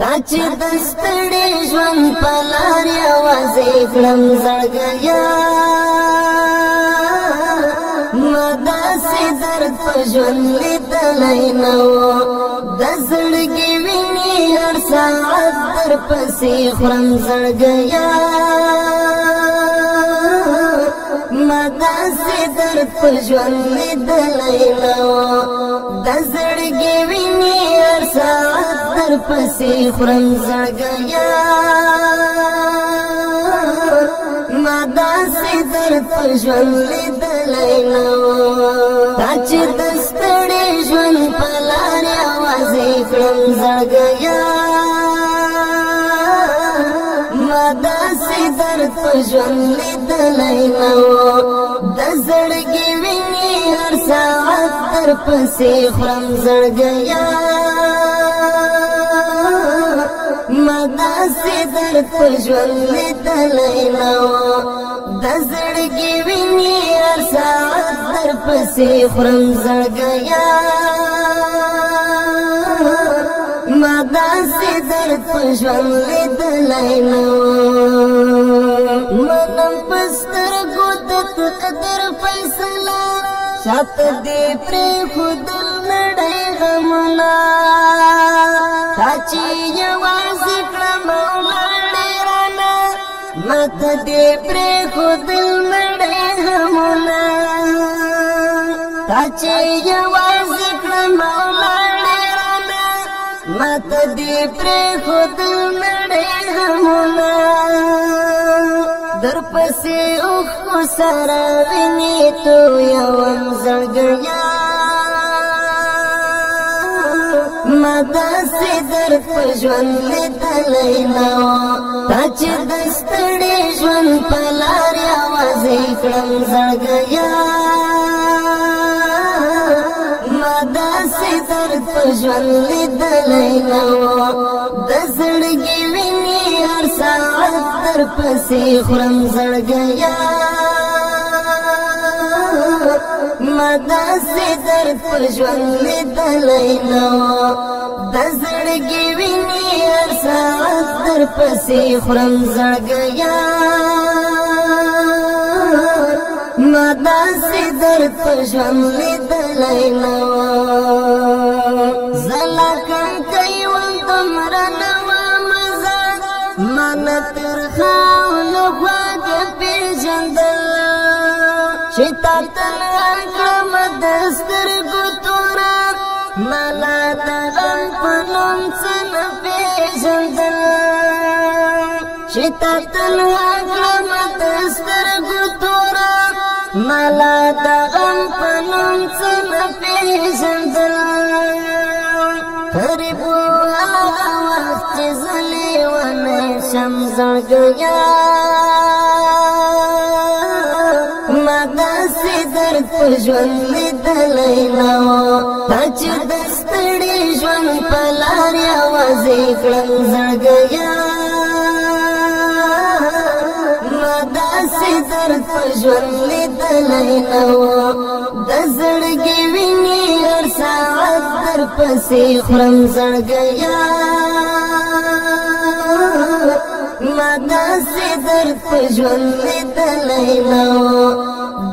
تا چې د ستړي ژوند په لار یوازې کړم زړګیا ما داسې درد په ژوند لیدلی نه و د زړګي وینې هر ساعت در پسې خورم زړګیا ما داسې درد په ژوند لیدلی نه و د زړګي وینې هر ساعت در پسې خورم زړګیا ما داسې درد په ژوند لیدلی نه و تا چې د ستړي ژوند په لار یوازې کړم زړګیا ما داسې درد په ژوند لیدلی نه و د زړګي وینې هر ساعت در پسې خورم زړګیا ما داسې درد په ژوند لیدلی نه و د زړګي وینې هر ساعت در پسې خورم زړګیا ما داسې درد په ژوند لیدلی نه و منم په سترګو د قدر فیصله شاته دې پرېښودل نړۍ غمونه تا چې یوازې کړم ولاړې رانه ماته دې پرېښودل نړۍ غمونه تا چې یوازې کړم ولاړې رانه ماته دې پرېښودل نړۍ غمونه در پسې اوښکو سره وینې تویوم زړګیا ما داسې درد په ژوند لیدلی نه و تا چې د ستړي ژوند په لار یوازې کړم زړګیا ما داسې درد په ژوند لیدلی نه و د زړګي وینې هر ساعت در پسې خورم زړګیا ما داسې درد په ژوند لیدلی نه و د زړګي وینې هر ساعت در پسې خورم زړګیا ما داسې درد په ژوند لیدلی نه و زه لا کم کوم دومره نه وم زه ما نه ترخه او نه خواږه پېژندل چې تا تنها کړم د سترګو توره ما لا د غم په نوم څه نه پېژندل چې تا تنها کړم د سترګو توره ما لا د غم په نوم څه نه پېژندل غریب و هغه وخت چې زه لیونی شم زړګیا ما داسې درد په ژوند لیدلی نه و تا چې د ستړي ژوند په لار یوازې کړم زړګیا ما داسې درد په ژوند لیدلی نه و د زړګي وینې هر ساعت در پسې خورم زړګیا ما داسې درد په ژوند لیدلی نه و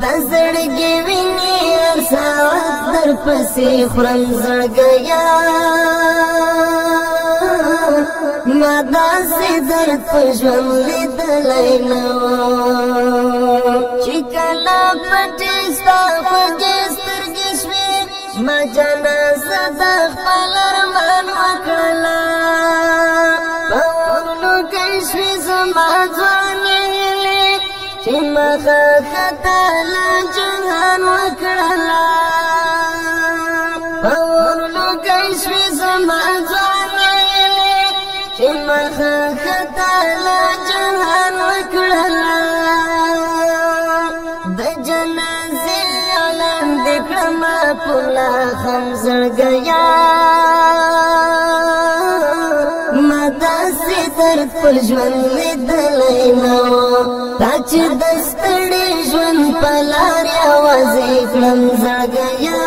د زړګي وینې هر ساعت در پسې خورم زړګیا ما داسې درد په ژوند لیدلی نه و چې کله پټې ستا خوږې سترګې شوې ما جنازه د خپل ارمان وکړله په ورنو کې شوې زما ځوانې هیلې چې مخه خطا له جهان وکړله په ورنو کې شوې زما ځوانې هیلې چې مخه خطا له جهان وکړله د جنازې اعلان دې کړم پولا خم زړګیا ما داسې درد په ژوند لیدلی نه و تا چې د ستړي ژوند په لار یوازې کړم زړګیا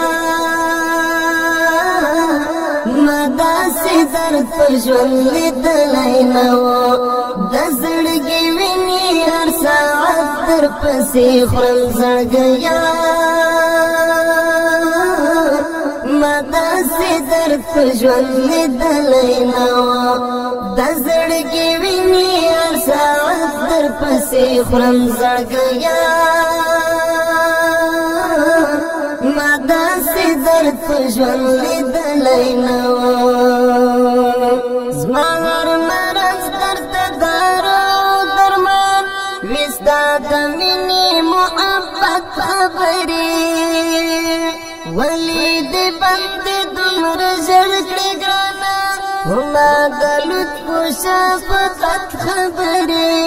ما داسې درد په ژوند لیدلی نه و د زړګي وینې هر ساعت در پسې خورم زړګیا ما داسې درد په ژوند لیدلی نه و د زړګي وینې هر ساعت در پسې خورم زړګیا ما داسې درد په ژوند لیدلی نه و زما هر مرض درته دارو درمان وي ستا د مینې محبت خبرې ولې دې بندې دومره ژر کړې ګرانه ما د لطف و شفقت خبرې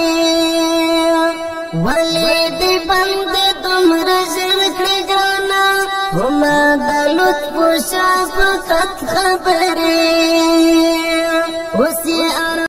ولې دې بندې دومره ژر کړې ګرانه ما د لطف و شفقت خبرې